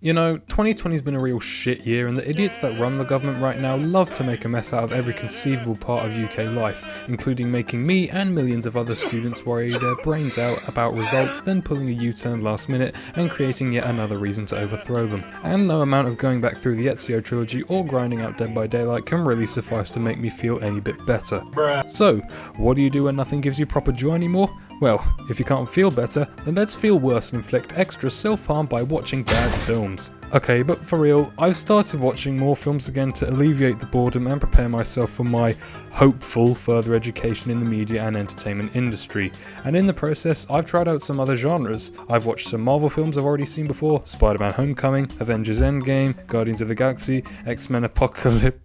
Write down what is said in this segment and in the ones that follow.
You know, 2020's been a real shit year, and the idiots that run the government right now love to make a mess out of every conceivable part of UK life, including making me and millions of other students worry their brains out about results, then pulling a U-turn last minute and creating yet another reason to overthrow them. And no amount of going back through the Ezio trilogy or grinding out Dead by Daylight can really suffice to make me feel any bit better. So, what do you do when nothing gives you proper joy anymore? Well, if you can't feel better, then let's feel worse and inflict extra self-harm by watching bad films. Okay, but for real, I've started watching more films again to alleviate the boredom and prepare myself for my hopeful further education in the media and entertainment industry. And in the process, I've tried out some other genres. I've watched some Marvel films I've already seen before, Spider-Man Homecoming, Avengers Endgame, Guardians of the Galaxy, X-Men Apocalypse.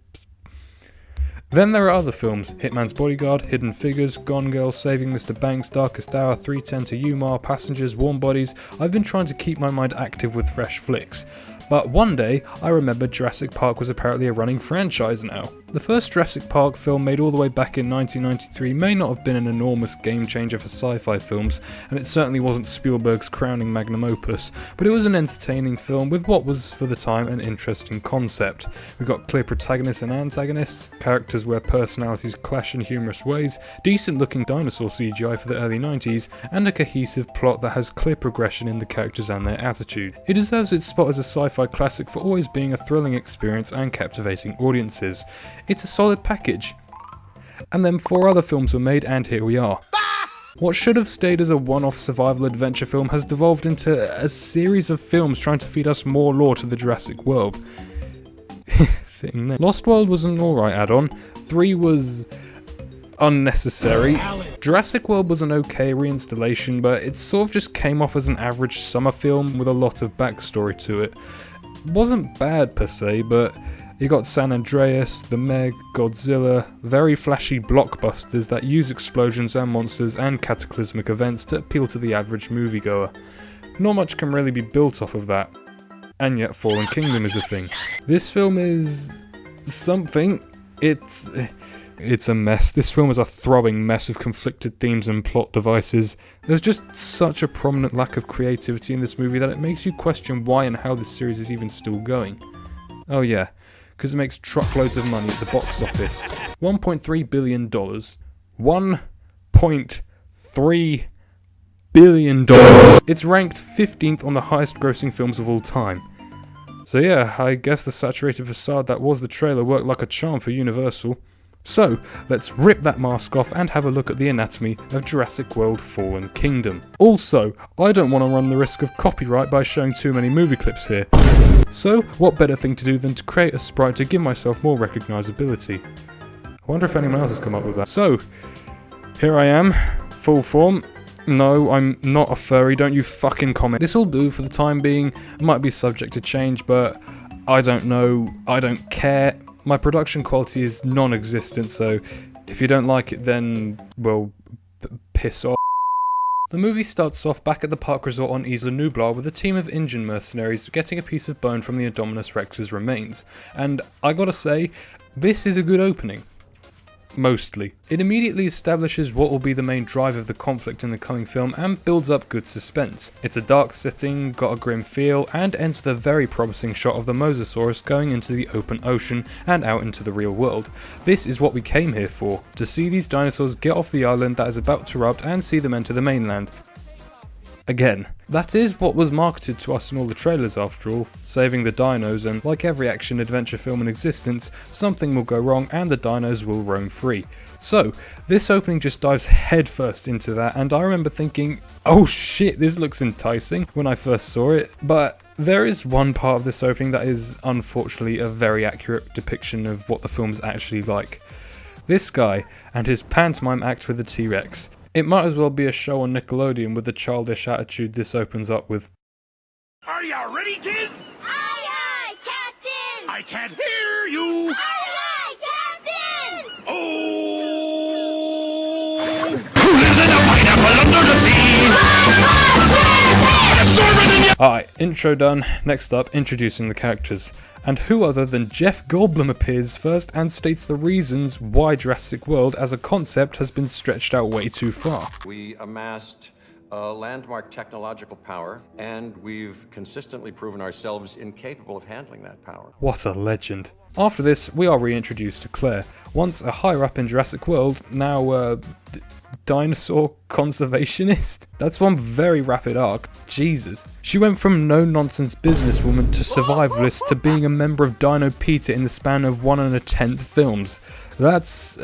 Then there are other films, Hitman's Bodyguard, Hidden Figures, Gone Girl, Saving Mr. Banks, Darkest Hour, 3:10 to Yuma, Passengers, Warm Bodies. I've been trying to keep my mind active with fresh flicks. But one day, I remembered Jurassic Park was apparently a running franchise now. The first Jurassic Park film, made all the way back in 1993, may not have been an enormous game changer for sci-fi films, and it certainly wasn't Spielberg's crowning magnum opus, but it was an entertaining film with what was, for the time, an interesting concept. We've got clear protagonists and antagonists, characters where personalities clash in humorous ways, decent looking dinosaur CGI for the early 90s, and a cohesive plot that has clear progression in the characters and their attitude. It deserves its spot as a sci-fi classic for always being a thrilling experience and captivating audiences. It's a solid package. And then 4 other films were made, and here we are. What should have stayed as a one-off survival adventure film has devolved into a series of films trying to feed us more lore to the Jurassic World. Fitting there. Lost World was an alright add-on, 3 was unnecessary, Jurassic World was an okay reinstallation, but it sort of just came off as an average summer film with a lot of backstory to it. It wasn't bad per se, but you got San Andreas, The Meg, Godzilla, very flashy blockbusters that use explosions and monsters and cataclysmic events to appeal to the average moviegoer. Not much can really be built off of that. And yet Fallen Kingdom is a thing. This film is something. It's a mess. This film is a throbbing mess of conflicted themes and plot devices. There's just such a prominent lack of creativity in this movie that it makes you question why and how this series is even still going. Oh yeah, because it makes truckloads of money at the box office. $1.3 billion. $1.3 billion. It's ranked 15th on the highest grossing films of all time. So yeah, I guess the saturated facade that was the trailer worked like a charm for Universal. So, let's rip that mask off and have a look at the anatomy of Jurassic World Fallen Kingdom. Also, I don't want to run the risk of copyright by showing too many movie clips here. So, what better thing to do than to create a sprite to give myself more recognisability? I wonder if anyone else has come up with that. So, here I am, full form. No, I'm not a furry, don't you fucking comment. This'll do for the time being, might be subject to change, but I don't know, I don't care. My production quality is non-existent, so if you don't like it then, well, piss off. The movie starts off back at the park resort on Isla Nublar with a team of Injun mercenaries getting a piece of bone from the Indominus Rex's remains. And I gotta say, this is a good opening. Mostly. It immediately establishes what will be the main drive of the conflict in the coming film and builds up good suspense. It's a dark setting, got a grim feel, and ends with a very promising shot of the Mosasaurus going into the open ocean and out into the real world. This is what we came here for, to see these dinosaurs get off the island that is about to erupt and see them enter the mainland. Again, that is what was marketed to us in all the trailers after all, saving the dinos, and like every action adventure film in existence, something will go wrong and the dinos will roam free. So, this opening just dives headfirst into that, and I remember thinking, oh shit, this looks enticing when I first saw it, but there is one part of this opening that is unfortunately a very accurate depiction of what the film is actually like. This guy and his pantomime act with the T-Rex. It might as well be a show on Nickelodeon with the childish attitude this opens up with. Are you ready, kids? Aye, aye, Captain! I can't hear you! Aye, aye, Captain! Oh! Who lives in a pineapple under the sea? Alright, intro done. Next up, introducing the characters. And who other than Jeff Goldblum appears first and states the reasons why Jurassic World as a concept has been stretched out way too far. We amassed a landmark technological power, and we've consistently proven ourselves incapable of handling that power. What a legend. After this, we are reintroduced to Claire, once a higher up in Jurassic World, now dinosaur conservationist? That's one very rapid arc, Jesus. She went from no-nonsense businesswoman to survivalist to being a member of Dino PETA in the span of 1 1/10 films. That's,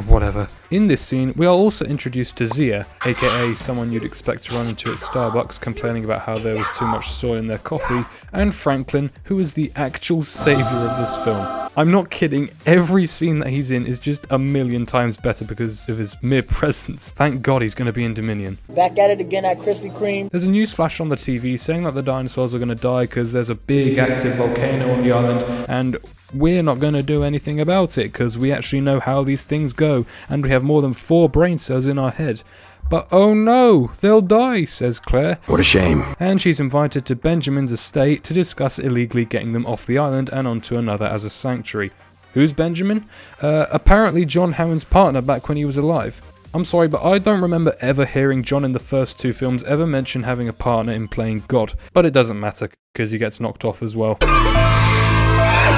whatever. In this scene, we are also introduced to Zia, aka someone you'd expect to run into at Starbucks complaining about how there was too much soy in their coffee, and Franklin, who is the actual saviour of this film. I'm not kidding, every scene that he's in is just a million times better because of his mere presence. Thank God he's going to be in Dominion. Back at it again at Krispy Kreme. There's a news flash on the TV saying that the dinosaurs are going to die because there's a big active volcano on the island, and we're not going to do anything about it because we actually know how these things go, and we have more than 4 brain cells in our head. But oh no, they'll die, says Claire. What a shame. And she's invited to Benjamin's estate to discuss illegally getting them off the island and onto another as a sanctuary. Who's Benjamin? Apparently John Hammond's partner back when he was alive. I'm sorry, but I don't remember ever hearing John in the first 2 films ever mention having a partner in playing God. But it doesn't matter, because he gets knocked off as well.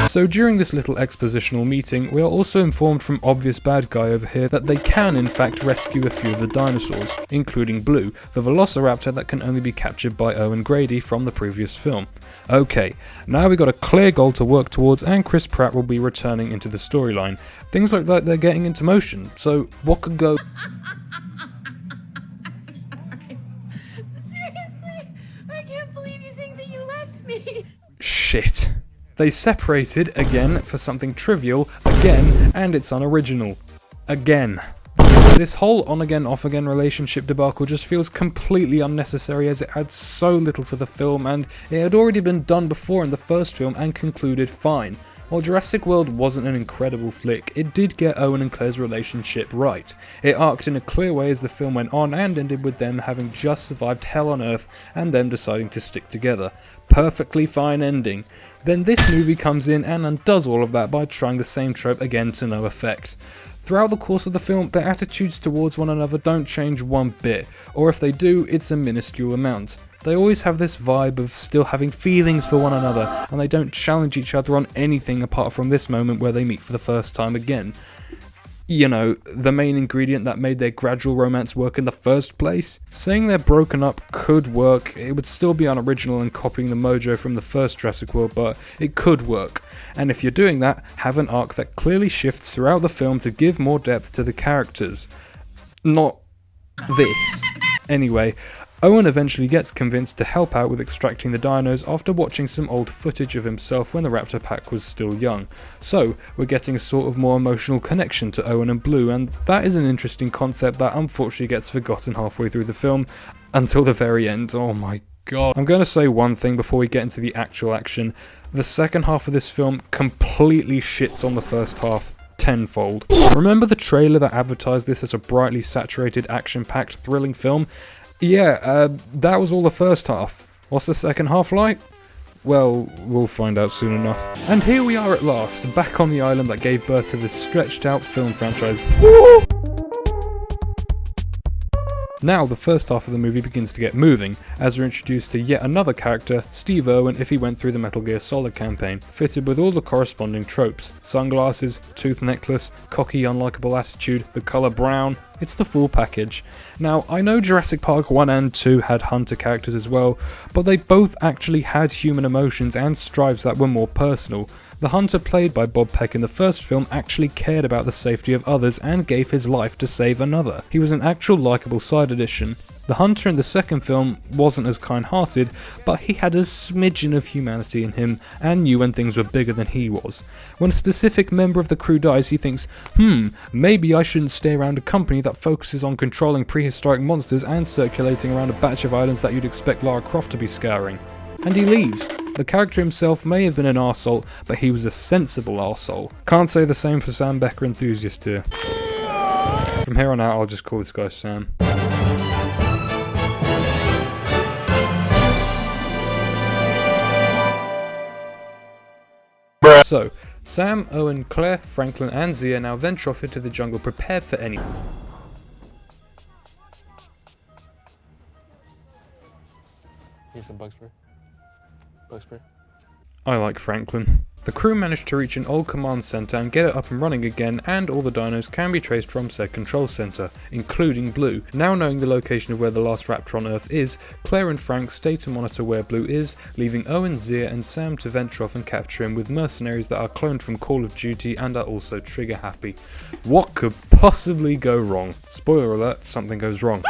So during this little expositional meeting, we are also informed from obvious bad guy over here that they can in fact rescue a few of the dinosaurs, including Blue, the velociraptor that can only be captured by Owen Grady from the previous film. Okay, now we got a clear goal to work towards, and Chris Pratt will be returning into the storyline. Things like that, they're getting into motion, so what could go... Seriously? I can't believe you think that you left me. Shit. They separated again for something trivial, again, and it's unoriginal. Again. This whole on-again, off-again relationship debacle just feels completely unnecessary as it adds so little to the film, and it had already been done before in the first film and concluded fine. While Jurassic World wasn't an incredible flick, it did get Owen and Claire's relationship right. It arced in a clear way as the film went on and ended with them having just survived hell on Earth and them deciding to stick together. Perfectly fine ending. Then this movie comes in and undoes all of that by trying the same trope again to no effect. Throughout the course of the film, their attitudes towards one another don't change one bit, or if they do, it's a minuscule amount. They always have this vibe of still having feelings for one another, and they don't challenge each other on anything apart from this moment where they meet for the first time again. You know, the main ingredient that made their gradual romance work in the first place? Saying they're broken up could work, it would still be unoriginal and copying the mojo from the first Jurassic World, but it could work. And if you're doing that, have an arc that clearly shifts throughout the film to give more depth to the characters. Not this. Anyway, Owen eventually gets convinced to help out with extracting the dinos after watching some old footage of himself when the raptor pack was still young. So, we're getting a sort of more emotional connection to Owen and Blue, and that is an interesting concept that unfortunately gets forgotten halfway through the film until the very end. Oh my god. I'm going to say one thing before we get into the actual action. The second half of this film completely shits on the first half. Tenfold. Remember the trailer that advertised this as a brightly saturated, action-packed, thrilling film? Yeah, that was all the first half. What's the second half like? Well, we'll find out soon enough. And here we are at last, back on the island that gave birth to this stretched out film franchise. Woo! Now the first half of the movie begins to get moving, as we're introduced to yet another character, Steve Irwin if he went through the Metal Gear Solid campaign, fitted with all the corresponding tropes. Sunglasses, tooth necklace, cocky unlikable attitude, the colour brown, it's the full package. Now, I know Jurassic Park 1 and 2 had hunter characters as well, but they both actually had human emotions and strives that were more personal. The hunter played by Bob Peck in the first film actually cared about the safety of others and gave his life to save another. He was an actual likeable side addition. The hunter in the second film wasn't as kind-hearted, but he had a smidgen of humanity in him and knew when things were bigger than he was. When a specific member of the crew dies, he thinks, maybe I shouldn't stay around a company that focuses on controlling prehistoric monsters and circulating around a batch of islands that you'd expect Lara Croft to be scouring. And he leaves. The character himself may have been an arsehole, but he was a sensible arsehole. Can't say the same for Sam Becker enthusiast here. From here on out, I'll just call this guy Sam. So, Sam, Owen, Claire, Franklin and Zia now venture off into the jungle prepared for any... Here's some bug spray. Bug spray. I like Franklin. The crew managed to reach an old command center and get it up and running again, and all the dinos can be traced from said control center, including Blue. Now knowing the location of where the last raptor on Earth is, Claire and Frank stay to monitor where Blue is, leaving Owen, Zia and Sam to venture off and capture him with mercenaries that are cloned from Call of Duty and are also trigger happy. What could possibly go wrong? Spoiler alert, something goes wrong.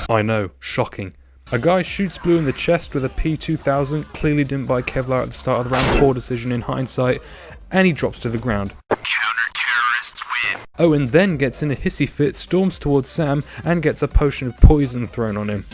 I know, shocking. A guy shoots Blue in the chest with a P2000, clearly didn't buy Kevlar at the start of the round, poor decision in hindsight, and he drops to the ground. Counter-terrorists win. Owen then gets in a hissy fit, storms towards Sam, and gets a potion of poison thrown on him.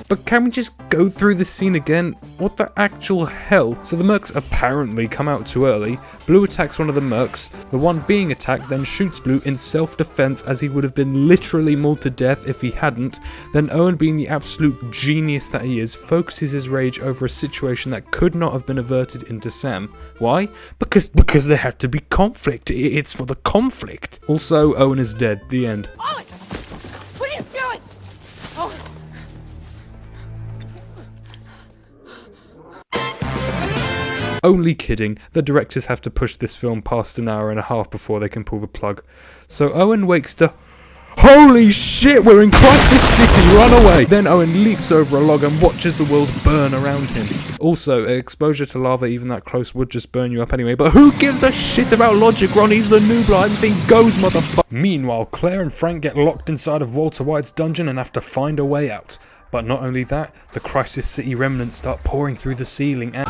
But can we just go through this scene again? What the actual hell? So the mercs apparently come out too early. Blue attacks one of the mercs. The one being attacked then shoots Blue in self-defense, as he would have been literally mauled to death if he hadn't. Then Owen, being the absolute genius that he is, focuses his rage over a situation that could not have been averted into Sam. Why? Because there had to be conflict. It's for the conflict. Also, Owen is dead. The end. Owen! What are you doing? Oh. Only kidding, the directors have to push this film past an hour and a half before they can pull the plug. So Owen wakes to, holy shit, we're in Crisis City, run away! Then Owen leaps over a log and watches the world burn around him. Also, exposure to lava even that close would just burn you up anyway, but who gives a shit about logic? We're on Isla Nublar, everything goes, motherfucker! Meanwhile, Claire and Frank get locked inside of Walter White's dungeon and have to find a way out. But not only that, the Crisis City remnants start pouring through the ceiling and...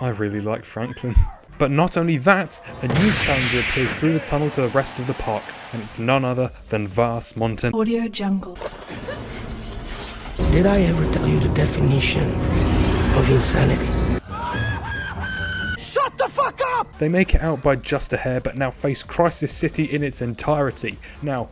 I really like Franklin. But not only that, a new challenger appears through the tunnel to the rest of the park, and it's none other than Vast Mountain. Audio jungle. Did I ever tell you the definition of insanity? Shut the fuck up! They make it out by just a hair, but now face Crisis City in its entirety. Now,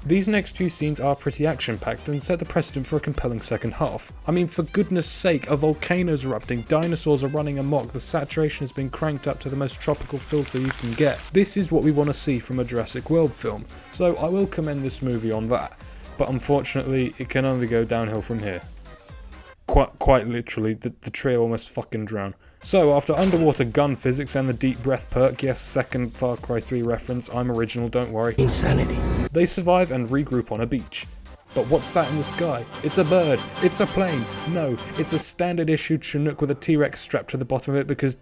these next few scenes are pretty action-packed and set the precedent for a compelling second half. I mean, for goodness sake, a volcano's erupting, dinosaurs are running amok, the saturation has been cranked up to the most tropical filter you can get. This is what we want to see from a Jurassic World film, so I will commend this movie on that. But unfortunately, it can only go downhill from here. Quite literally, the trio almost fucking drown. So, after underwater gun physics and the deep breath perk, yes, second Far Cry 3 reference, I'm original, don't worry. Insanity. They survive and regroup on a beach. But what's that in the sky? It's a bird. It's a plane. No, it's a standard issue Chinook with a T-Rex strapped to the bottom of it because...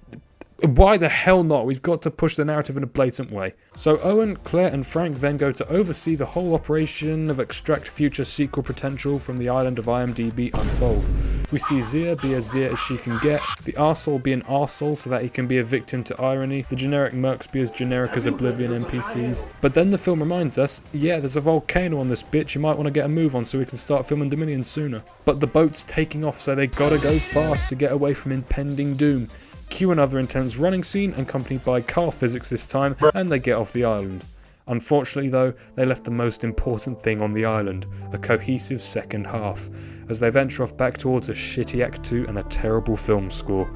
why the hell not? We've got to push the narrative in a blatant way. So Owen, Claire and Frank then go to oversee the whole operation of extract future sequel potential from the island of IMDb unfold. We see Zia be as Zia as she can get, the arsehole be an arsehole so that he can be a victim to irony, the generic mercs be as generic as Oblivion NPCs. But then the film reminds us, yeah, there's a volcano on this bitch, you might want to get a move on so we can start filming Dominion sooner. But the boat's taking off, so they gotta go fast to get away from impending doom. Cue another intense running scene, accompanied by car physics this time, and they get off the island. Unfortunately though, they left the most important thing on the island, a cohesive second half, as they venture off back towards a shitty Act 2 and a terrible film score.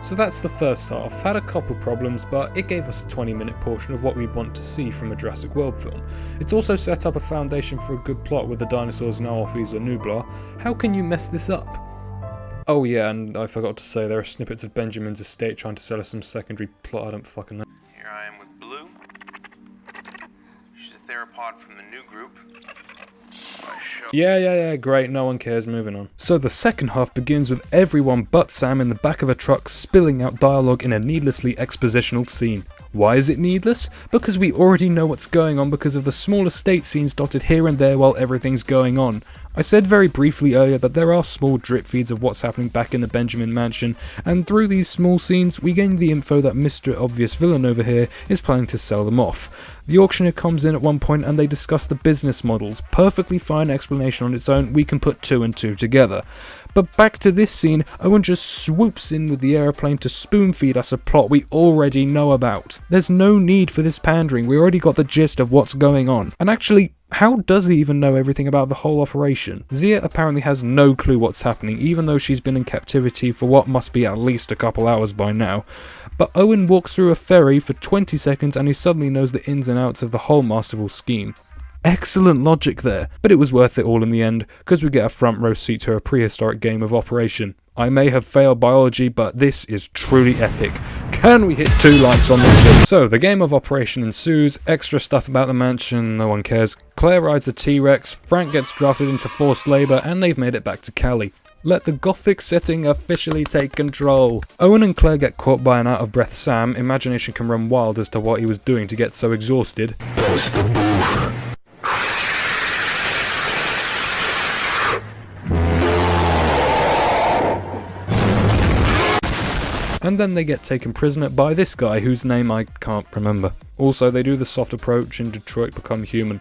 So that's the first half, had a couple problems, but it gave us a 20-minute portion of what we want to see from a Jurassic World film. It's also set up a foundation for a good plot with the dinosaurs now off Isla Nublar. How can you mess this up? Oh yeah, and I forgot to say there are snippets of Benjamin's estate trying to sell us some secondary plot, I don't fucking know. Here I am with Blue. She's a theropod from the new group. Yeah, great, no one cares, moving on. So the second half begins with everyone but Sam in the back of a truck spilling out dialogue in a needlessly expositional scene. Why is it needless? Because we already know what's going on because of the small estate scenes dotted here and there while everything's going on. I said very briefly earlier that there are small drip feeds of what's happening back in the Benjamin mansion, and through these small scenes we gain the info that Mr. Obvious Villain over here is planning to sell them off. The auctioneer comes in at one point and they discuss the business models. Perfectly fine explanation on its own, we can put two and two together. But back to this scene, Owen just swoops in with the aeroplane to spoon feed us a plot we already know about. There's no need for this pandering, we already got the gist of what's going on. And actually, how does he even know everything about the whole operation? Zia apparently has no clue what's happening, even though she's been in captivity for what must be at least a couple hours by now. But Owen walks through a ferry for 20 seconds and he suddenly knows the ins and outs of the whole masterful scheme. Excellent logic there, but it was worth it all in the end, because we get a front row seat to a prehistoric game of Operation. I may have failed biology, but this is truly epic. Can we hit 2 likes on this video? So, the game of Operation ensues, extra stuff about the mansion, no one cares. Claire rides a T-Rex, Frank gets drafted into forced labour, and they've made it back to Cali. Let the gothic setting officially take control. Owen and Claire get caught by an out-of-breath Sam. Imagination can run wild as to what he was doing to get so exhausted. And then they get taken prisoner by this guy whose name I can't remember. Also, they do the soft approach in Detroit Become Human.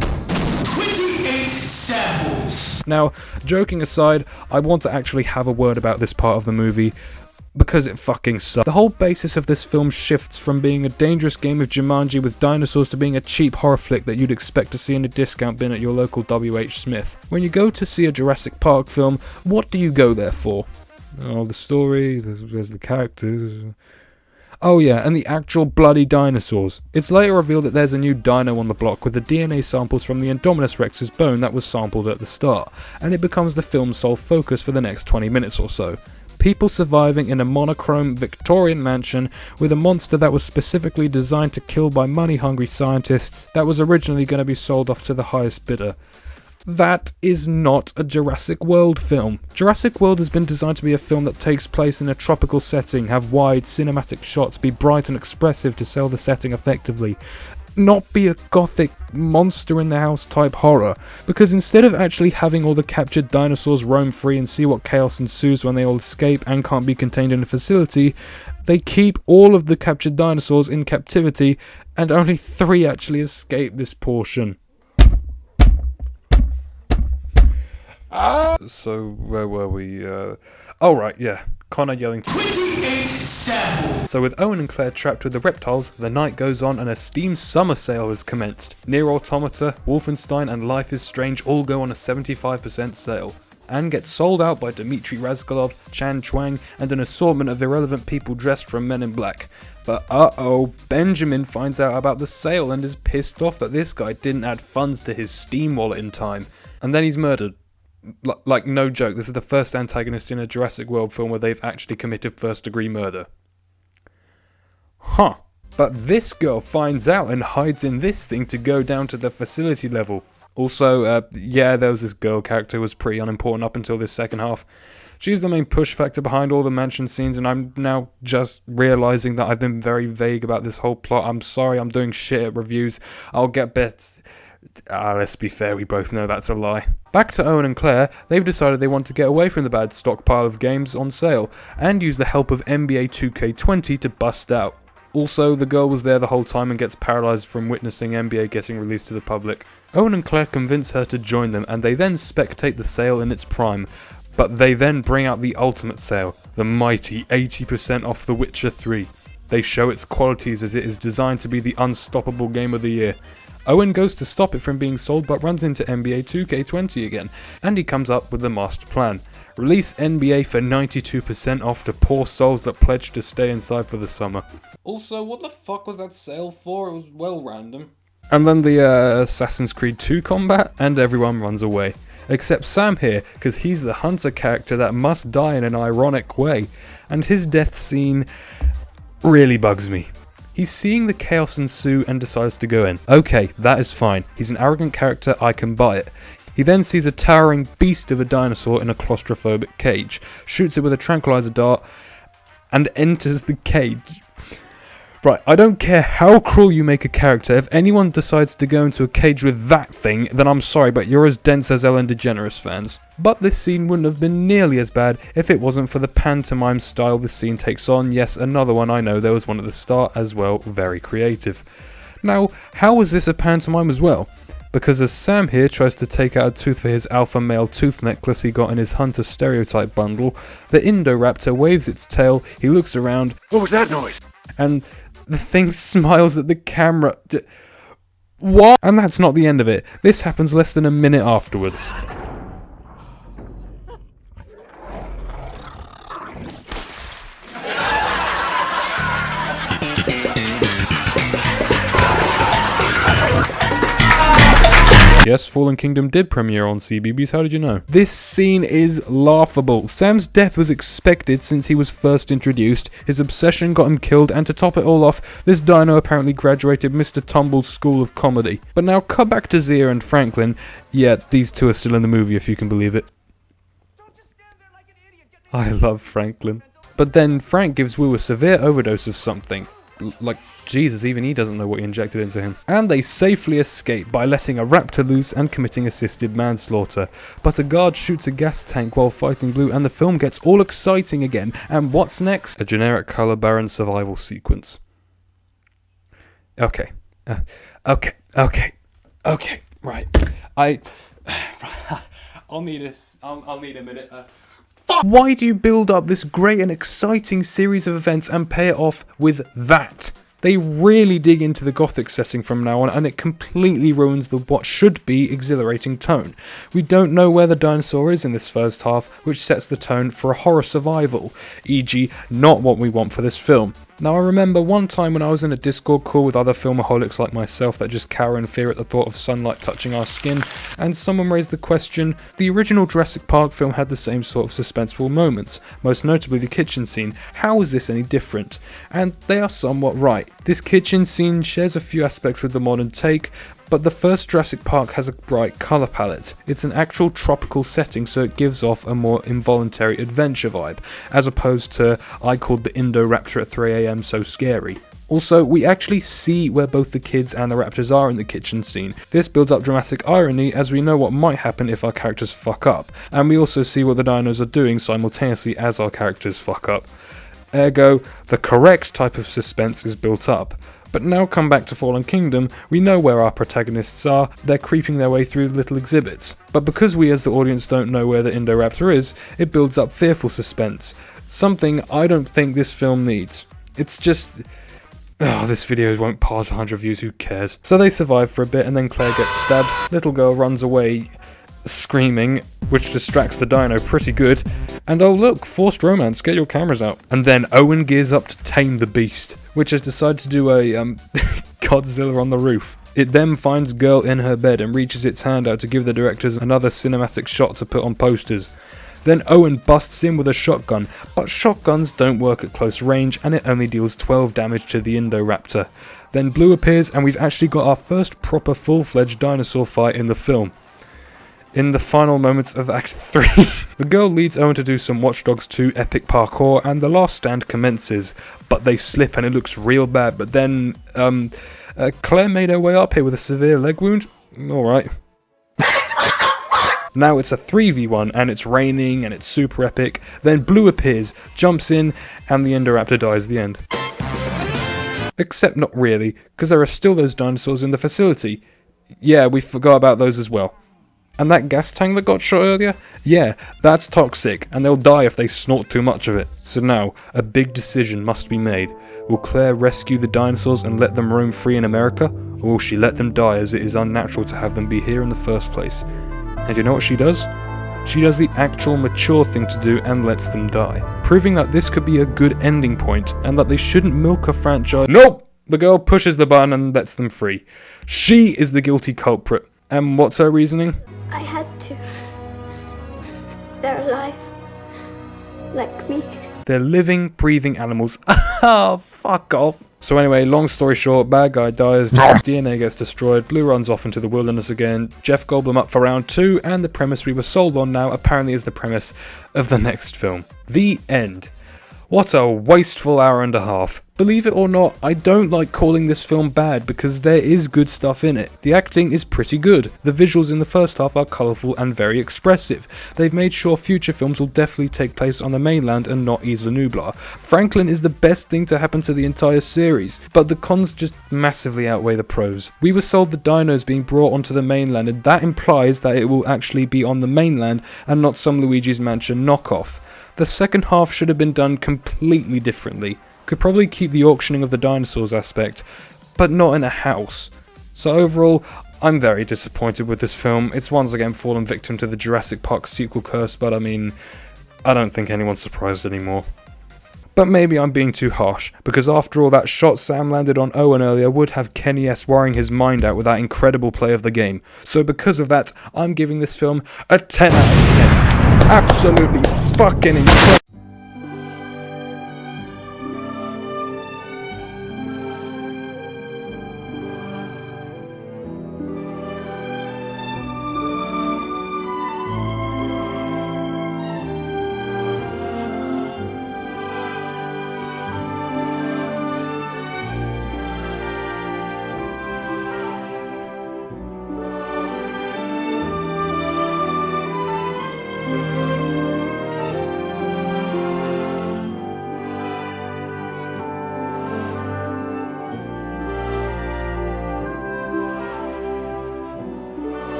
28 samples. Now, joking aside, I want to actually have a word about this part of the movie, because it fucking sucks. The whole basis of this film shifts from being a dangerous game of Jumanji with dinosaurs to being a cheap horror flick that you'd expect to see in a discount bin at your local W.H. Smith. When you go to see a Jurassic Park film, what do you go there for? Oh, the story, there's the characters. Oh yeah, and the actual bloody dinosaurs. It's later revealed that there's a new dino on the block with the DNA samples from the Indominus Rex's bone that was sampled at the start, and it becomes the film's sole focus for the next 20 minutes or so. People surviving in a monochrome Victorian mansion with a monster that was specifically designed to kill by money-hungry scientists that was originally going to be sold off to the highest bidder. That is not a Jurassic World film. Jurassic World has been designed to be a film that takes place in a tropical setting, have wide cinematic shots, be bright and expressive to sell the setting effectively. Not be a gothic monster in the house type horror, because instead of actually having all the captured dinosaurs roam free and see what chaos ensues when they all escape and can't be contained in a facility, they keep all of the captured dinosaurs in captivity and only 3 actually escape this portion. So, where were we? Oh right, yeah. Connor yelling 28 samples. So with Owen and Claire trapped with the reptiles, the night goes on and a steam summer sale has commenced. Near Automata, Wolfenstein and Life is Strange all go on a 75% sale, and get sold out by Dmitry Razgalov, Chan Chuang and an assortment of irrelevant people dressed from Men in Black. But uh-oh, Benjamin finds out about the sale and is pissed off that this guy didn't add funds to his Steam wallet in time. And then he's murdered. Like, no joke, this is the first antagonist in a Jurassic World film where they've actually committed first-degree murder. Huh. But this girl finds out and hides in this thing to go down to the facility level. Also, yeah, there was this girl character who was pretty unimportant up until this second half. She's the main push factor behind all the mansion scenes, and I'm now just realising that I've been very vague about this whole plot. I'm sorry, I'm doing shit at reviews. I'll get better. Let's be fair, we both know that's a lie. Back to Owen and Claire, they've decided they want to get away from the bad stockpile of games on sale, and use the help of NBA 2K20 to bust out. Also, the girl was there the whole time and gets paralysed from witnessing NBA getting released to the public. Owen and Claire convince her to join them, and they then spectate the sale in its prime. But they then bring out the ultimate sale, the mighty 80% off The Witcher 3. They show its qualities as it is designed to be the unstoppable game of the year. Owen goes to stop it from being sold but runs into NBA 2K20 again, and he comes up with the master plan. Release NBA for 92% off to poor souls that pledge to stay inside for the summer. Also, what the fuck was that sale for? It was well random. And then the Assassin's Creed 2 combat, and everyone runs away. Except Sam here, because he's the hunter character that must die in an ironic way, and his death scene really bugs me. He's seeing the chaos ensue and decides to go in. Okay, that is fine. He's an arrogant character, I can buy it. He then sees a towering beast of a dinosaur in a claustrophobic cage, shoots it with a tranquilizer dart, and enters the cage. Right, I don't care how cruel you make a character, if anyone decides to go into a cage with that thing, then I'm sorry, but you're as dense as Ellen DeGeneres fans. But this scene wouldn't have been nearly as bad if it wasn't for the pantomime style this scene takes on. Yes, another one I know, there was one at the start as well, very creative. Now, how was this a pantomime as well? because as Sam here tries to take out a tooth for his alpha male tooth necklace he got in his hunter stereotype bundle, the Indoraptor waves its tail, he looks around, What was that noise? and the thing smiles at the camera. What? And that's not the end of it. This happens less than a minute afterwards. Yes, Fallen Kingdom did premiere on CBeebies, how did you know? This scene is laughable. Sam's death was expected since he was first introduced, his obsession got him killed, and to top it all off, this dino apparently graduated Mr. Tumble's School of Comedy. But now cut back to Zia and Franklin. Yeah, these two are still in the movie if you can believe it. I love Franklin. But then Frank gives Wu a severe overdose of something. Like, Jesus, even he doesn't know what he injected into him. And they safely escape by letting a raptor loose and committing assisted manslaughter. But a guard shoots a gas tank while fighting Blue and the film gets all exciting again. And what's next? A generic Color Baron survival sequence. Okay. Okay, right. I'll need a minute. Why do you build up this great and exciting series of events and pay it off with that? They really dig into the gothic setting from now on, and it completely ruins the what should be exhilarating tone. We don't know where the dinosaur is in this first half, which sets the tone for a horror survival, e.g. not what we want for this film. Now I remember one time when I was in a Discord call with other filmaholics like myself that just cower in fear at the thought of sunlight touching our skin, and someone raised the question, the original Jurassic Park film had the same sort of suspenseful moments, most notably the kitchen scene. How is this any different? And they are somewhat right. This kitchen scene shares a few aspects with the modern take, but the first Jurassic Park has a bright colour palette. It's an actual tropical setting, so it gives off a more involuntary adventure vibe, as opposed to I called the Indoraptor at 3 AM so scary. Also, we actually see where both the kids and the raptors are in the kitchen scene. This builds up dramatic irony as we know what might happen if our characters fuck up, and we also see what the dinos are doing simultaneously as our characters fuck up. Ergo, the correct type of suspense is built up. But now come back to Fallen Kingdom, we know where our protagonists are, they're creeping their way through little exhibits. But because we as the audience don't know where the Indoraptor is, it builds up fearful suspense. Something I don't think this film needs. It's just... oh, this video won't pass 100 views, who cares? So they survive for a bit and then Claire gets stabbed, little girl runs away screaming, which distracts the dino pretty good, and oh look, forced romance, get your cameras out. And then Owen gears up to tame the beast, which has decided to do a Godzilla on the roof. It then finds girl in her bed and reaches its hand out to give the directors another cinematic shot to put on posters. Then Owen busts in with a shotgun, but shotguns don't work at close range and it only deals 12 damage to the Indoraptor. Then Blue appears and we've actually got our first proper full-fledged dinosaur fight in the film. In the final moments of Act 3, the girl leads Owen to do some Watch Dogs 2 epic parkour and the last stand commences, but they slip and it looks real bad. But then, Claire made her way up here with a severe leg wound. Alright. Now it's a 3v1 and it's raining and it's super epic. Then Blue appears, jumps in, and the Indoraptor dies at the end. Except not really, because there are still those dinosaurs in the facility. Yeah, we forgot about those as well. And that gas tank that got shot earlier? Yeah, that's toxic, and they'll die if they snort too much of it. So now, a big decision must be made. Will Claire rescue the dinosaurs and let them roam free in America? Or will she let them die as it is unnatural to have them be here in the first place? And you know what she does? She does the actual mature thing to do and lets them die. Proving that this could be a good ending point, and that they shouldn't milk a franchise. Nope! The girl pushes the button and lets them free. She is the guilty culprit. And what's her reasoning? I had to. They're alive. Like me. They're living, breathing animals. Ah, fuck off. So anyway, long story short, bad guy dies, DNA gets destroyed, Blue runs off into the wilderness again, Jeff Goldblum up for round 2, and the premise we were sold on now apparently is the premise of the next film. The end. What a wasteful hour and a half. Believe it or not, I don't like calling this film bad because there is good stuff in it. The acting is pretty good. The visuals in the first half are colourful and very expressive. They've made sure future films will definitely take place on the mainland and not Isla Nublar. Franklin is the best thing to happen to the entire series, but the cons just massively outweigh the pros. We were sold the dinos being brought onto the mainland, and that implies that it will actually be on the mainland and not some Luigi's Mansion knockoff. The second half should have been done completely differently. Could probably keep the auctioning of the dinosaurs aspect, but not in a house. So overall, I'm very disappointed with this film. It's once again fallen victim to the Jurassic Park sequel curse, but I mean, I don't think anyone's surprised anymore. But maybe I'm being too harsh, because after all, that shot Sam landed on Owen earlier would have Kenny S worrying his mind out with that incredible play of the game. So because of that, I'm giving this film a 10 out of 10. Absolutely fucking incredible.